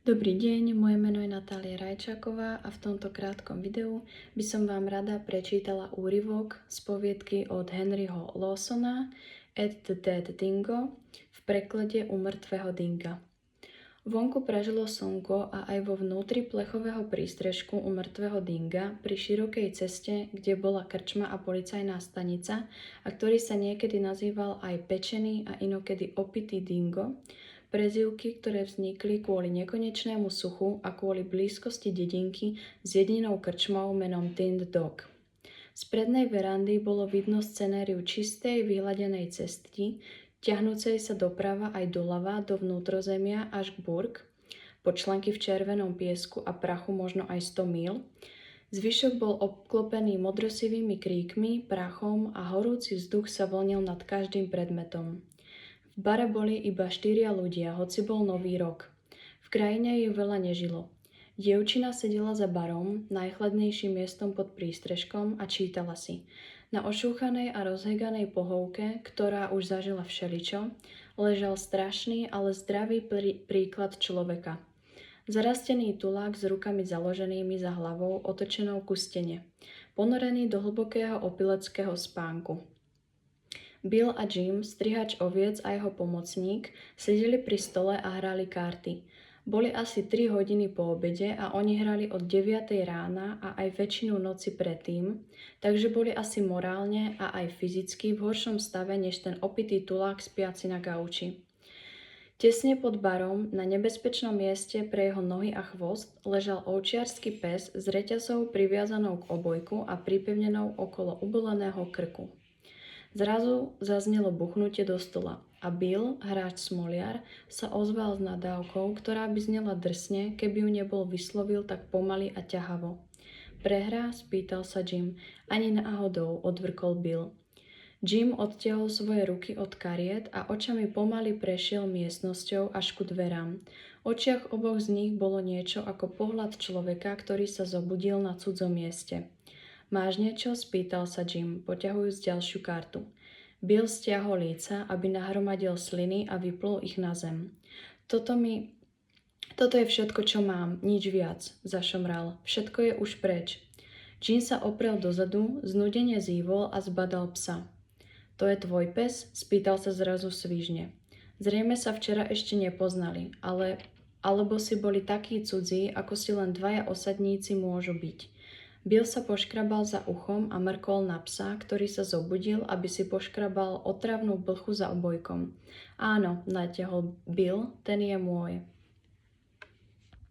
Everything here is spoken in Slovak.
Dobrý deň, moje meno je Natália Rajčáková a v tomto krátkom videu by som vám rada prečítala úryvok z poviedky od Henryho Lawsona At the Dead Dingo v preklade U mŕtvého dinga. Vonku pražilo slnko a aj vo vnútri plechového prístrežku u mŕtvého dinga pri širokej ceste, kde bola krčma a policajná stanica a ktorý sa niekedy nazýval aj Pečený a inokedy Opitý dingo, prezývky, ktoré vznikli kvôli nekonečnému suchu a kvôli blízkosti dedinky s jedinou krčmou menom Tinned Dog. Z prednej verandy bolo vidno scenériu čistej, vyhľadenej cesty, ťahnúcej sa doprava aj doľava do vnútrozemia až k Burg, počlenky v červenom piesku a prachu možno aj 100 míl. Zvyšok bol obklopený modrosivými kríkmi, prachom a horúci vzduch sa vlnil nad každým predmetom. V bare boli iba 4 ľudia, hoci bol nový rok. V krajine ju veľa nežilo. Dievčina sedela za barom, najchladnejším miestom pod prístrežkom a čítala si. Na ošúchanej a rozheganej pohovke, ktorá už zažila všeličo, ležal strašný, ale zdravý príklad človeka. Zarastený tulák s rukami založenými za hlavou, otočenou ku stene, ponorený do hlbokého opileckého spánku. Bill a Jim, strihač oviec a jeho pomocník, sedeli pri stole a hrali karty. Boli asi 3 hodiny po obede a oni hrali od 9 rána a aj väčšinu noci predtým, takže boli asi morálne a aj fyzicky v horšom stave než ten opitý tulák spiaci na gauči. Tesne pod barom, na nebezpečnom mieste pre jeho nohy a chvost, ležal ovčiarsky pes s reťazou priviazanou k obojku a pripevnenou okolo uboleného krku. Zrazu zaznelo buchnutie do stola a Bill, hráč smoliar, sa ozval s nadávkou, ktorá by znela drsne, keby ju nebol vyslovil tak pomaly a ťahavo. Prehra? Spýtal sa Jim. Ani náhodou, odvrkol Bill. Jim odtiahol svoje ruky od kariet a očami pomaly prešiel miestnosťou až ku dverám. V očiach oboch z nich bolo niečo ako pohľad človeka, ktorý sa zobudil na cudzom mieste. Máš niečo? Spýtal sa Jim, poťahujúc ďalšiu kartu. Bill stiahol líca, aby nahromadil sliny a vyplul ich na zem. Toto je všetko, čo mám, nič viac, zašomral. Všetko je už preč. Jim sa oprel dozadu, znudene zývol a zbadal psa. To je tvoj pes? Spýtal sa zrazu svižne. Zrejme sa včera ešte nepoznali, alebo si boli takí cudzí, ako si len dvaja osadníci môžu byť. Bill sa poškrabal za uchom a mrkol na psa, ktorý sa zobudil, aby si poškrabal otravnú blchu za obojkom. Áno, natiahol Bill, ten je môj.